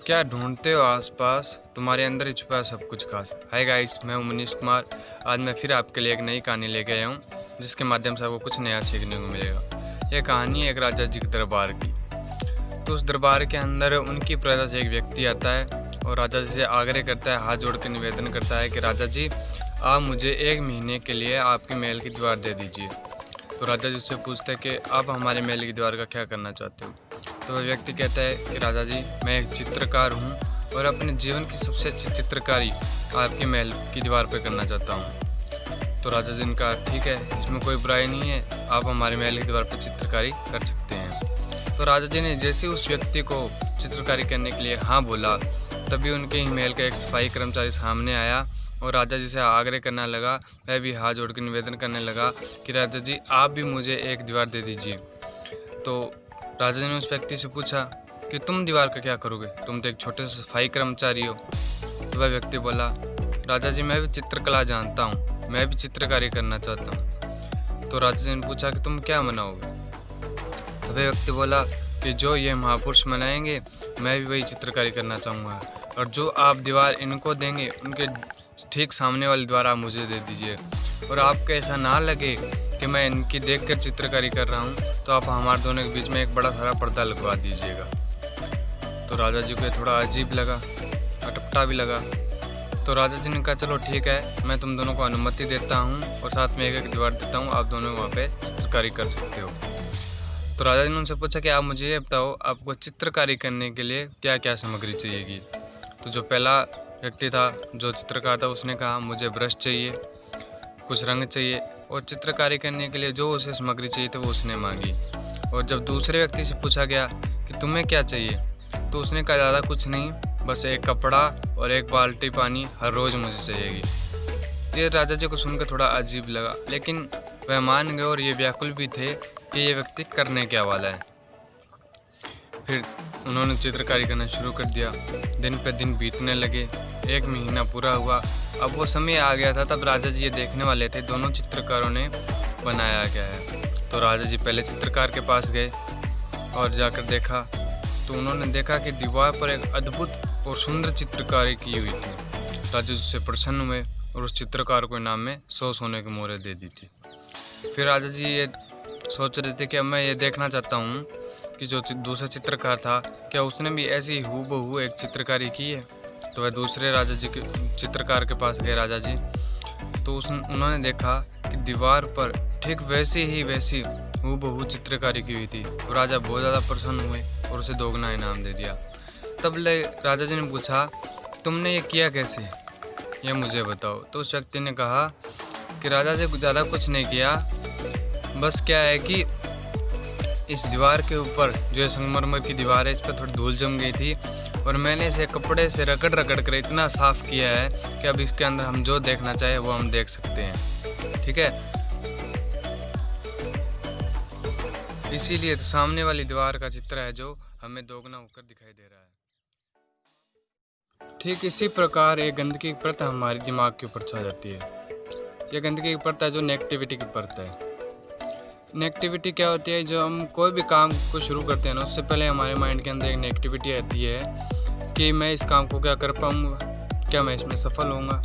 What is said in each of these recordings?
क्या ढूंढते हो आसपास, तुम्हारे अंदर ही छुपा है सब कुछ खास। हाय गाइस, मैं हूं मनीष कुमार। आज मैं फिर आपके लिए एक नई कहानी लेके आया हूं, जिसके माध्यम से आपको कुछ नया सीखने को मिलेगा। यह कहानी है एक राजा जी के दरबार की। तो उस दरबार के अंदर उनकी प्रजा से एक व्यक्ति आता है और राजा जी से आग्रह करता है, हाथ जोड़ के निवेदन करता है कि राजा जी, आप मुझे 1 महीने के लिए आपके महल की दीवार दे दीजिए। तो राजा जी उससे पूछते हैं कि आप हमारे महल की दीवार का क्या करना चाहते हो। तो वह व्यक्ति कहता है कि राजा जी, मैं एक चित्रकार हूँ और अपने जीवन की सबसे अच्छी चित्रकारी आपके महल की दीवार पर करना चाहता हूँ। तो राजा जी ने कहा, ठीक है, इसमें कोई बुराई नहीं है, आप हमारे महल की दीवार पर चित्रकारी कर सकते हैं। तो राजा जी ने जैसे उस व्यक्ति को चित्रकारी करने के लिए हाँ बोला, तभी उनके ही महल का एक सफाई कर्मचारी सामने आया और राजा जी से आग्रह करने लगा। वह भी हाथ जोड़ के निवेदन करने लगा कि राजा जी, आप भी मुझे एक दीवार दे दीजिए। तो राजा जी ने उस व्यक्ति से पूछा कि तुम दीवार का क्या करोगे, तुम तो एक छोटे से सफाई कर्मचारी हो। तो वह व्यक्ति बोला, राजा जी, मैं भी चित्रकला जानता हूँ, मैं भी चित्रकारी करना चाहता हूँ। तो राजा जी ने पूछा कि तुम क्या बनाओगे। तो वह व्यक्ति बोला कि जो ये महापुरुष बनाएंगे, मैं भी वही चित्रकारी करना चाहूँगा, और जो आप दीवार इनको देंगे, उनके ठीक सामने वाली दीवार आप मुझे दे दीजिए। और आपको ऐसा ना लगे कि मैं इनकी देखकर चित्रकारी कर रहा हूँ, तो आप हमारे दोनों के बीच में एक बड़ा सारा पर्दा लगवा दीजिएगा। तो राजा जी को ये थोड़ा अजीब लगा, अटपटा भी लगा। तो राजा जी ने कहा, चलो ठीक है, मैं तुम दोनों को अनुमति देता हूँ और साथ में एक दीवार देता हूँ, आप दोनों वहाँ पे चित्रकारी कर सकते हो। तो राजा जी ने उनसे पूछा कि आप मुझे ये बताओ, आपको चित्रकारी करने के लिए क्या क्या सामग्री चाहिएगी। तो जो पहला व्यक्ति था, जो चित्रकार था, उसने कहा, मुझे ब्रश चाहिए, कुछ रंग चाहिए, और चित्रकारी करने के लिए जो उसे सामग्री चाहिए थी वो उसने मांगी। और जब दूसरे व्यक्ति से पूछा गया कि तुम्हें क्या चाहिए, तो उसने कहा, ज़्यादा कुछ नहीं, बस एक कपड़ा और एक बाल्टी पानी हर रोज़ मुझे चाहिएगी। ये राजा जी को सुनकर थोड़ा अजीब लगा, लेकिन वह मान गए और ये व्याकुल भी थे कि ये व्यक्ति करने क्या वाला है। फिर उन्होंने चित्रकारी करना शुरू कर दिया। दिन पे दिन बीतने लगे, 1 महीना पूरा हुआ। अब वो समय आ गया था, तब राजा जी ये देखने वाले थे दोनों चित्रकारों ने बनाया क्या है। तो राजा जी पहले चित्रकार के पास गए और जाकर देखा, तो उन्होंने देखा कि दीवार पर एक अद्भुत और सुंदर चित्रकारी की हुई थी। राजा जी उससे प्रसन्न हुए और उस चित्रकार को इनाम में 100 सोने की मोहरें दे दी थी। फिर राजा जी ये सोच रहे थे कि अब मैं ये देखना चाहता हूँ कि जो दूसरा चित्रकार था, क्या उसने भी ऐसी हूबहू एक चित्रकारी की है। तो वह दूसरे राजा जी के चित्रकार के पास गए राजा जी, तो उन्होंने देखा कि दीवार पर ठीक वैसी हूबहू चित्रकारी की हुई थी। और राजा बहुत ज़्यादा प्रसन्न हुए और उसे 2 गुना इनाम दे दिया। तब राजा जी ने पूछा, तुमने ये किया कैसे, ये मुझे बताओ। तो उस व्यक्ति ने कहा कि राजा जी, ज़्यादा कुछ नहीं किया, बस क्या है कि इस दीवार के ऊपर जो है संगमरमर की दीवार है, इस पर थोड़ी धूल जम गई थी और मैंने इसे कपड़े से रगड़ कर इतना साफ़ किया है कि अब इसके अंदर हम जो देखना चाहे वो हम देख सकते हैं। ठीक है, इसीलिए तो सामने वाली दीवार का चित्र है जो हमें दोगुना होकर दिखाई दे रहा है। ठीक इसी प्रकार एक गंदगी की परत हमारे दिमाग के ऊपर छा जाती है। यह गंदगी की परत है जो नेगेटिविटी की परत है। नेगेटिविटी क्या होती है, जो हम कोई भी काम को शुरू करते हैं ना, उससे पहले हमारे माइंड के अंदर एक नेगेटिविटी आती है कि मैं इस काम को क्या कर पाऊँगा, क्या मैं इसमें सफल होऊंगा।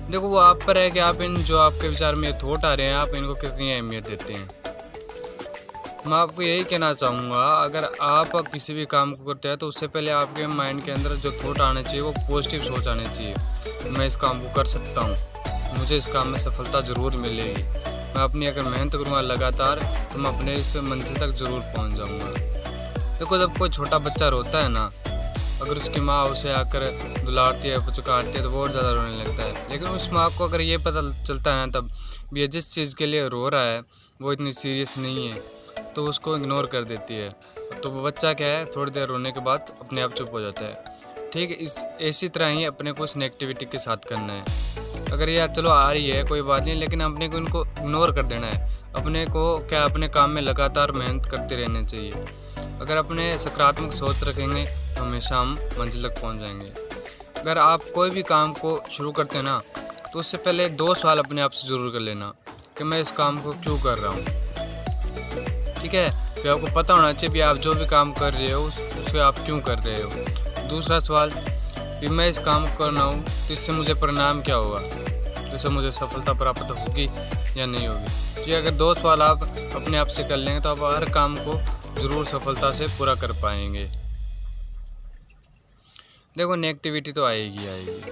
देखो, वो आप पर है कि आप इन जो आपके विचार में थॉट आ रहे हैं, आप इनको कितनी अहमियत देते हैं। मैं आपको यही कहना चाहूँगा, अगर आप किसी भी काम को करते हैं तो उससे पहले आपके माइंड के अंदर जो थॉट आने चाहिए वो पॉजिटिव सोच आने चाहिए। मैं इस काम को कर सकता हूँ, मुझे इस काम में सफलता ज़रूर मिलेगी, मैं अपनी अगर मेहनत करूँगा लगातार तो मैं अपने इस मंजिल तक ज़रूर पहुँच जाऊँगा। देखो, जब कोई छोटा बच्चा रोता है ना, अगर उसकी माँ उसे आकर दुलारती है, पुचकारती है, तो बहुत ज़्यादा रोने लगता है। लेकिन उस माँ को अगर ये पता चलता है ना, तब ये जिस चीज़ के लिए रो रहा है वो इतनी सीरियस नहीं है, तो उसको इग्नोर कर देती है। तो वो बच्चा क्या है, थोड़ी देर रोने के बाद अपने आप चुप हो जाता है। ठीक है, इसी तरह ही अपने को उस नेगेटिविटी के साथ करना है। अगर यार चलो आ रही है कोई बात नहीं, लेकिन अपने को इनको इग्नोर कर देना है। अपने को क्या, अपने काम में लगातार मेहनत करते रहना चाहिए। अगर अपने सकारात्मक सोच रखेंगे तो हमेशा हम मंजिल तक पहुंच जाएंगे। अगर आप कोई भी काम को शुरू करते हैं ना, तो उससे पहले 2 सवाल अपने आप से ज़रूर कर लेना कि मैं इस काम को क्यों कर रहा हूँ। ठीक है, फिर आपको पता होना चाहिए भी आप जो भी काम कर रहे हो उस उसे आप क्यों कर रहे हो। दूसरा सवाल कि मैं इस काम को कर रहा हूँ तो इससे मुझे परिणाम क्या होगा, इससे मुझे सफलता प्राप्त होगी या नहीं होगी। ये अगर 2 सवाल आप अपने आप से कर लेंगे तो आप हर काम को ज़रूर सफलता से पूरा कर पाएंगे। देखो नेगेटिविटी तो आएगी आएगी।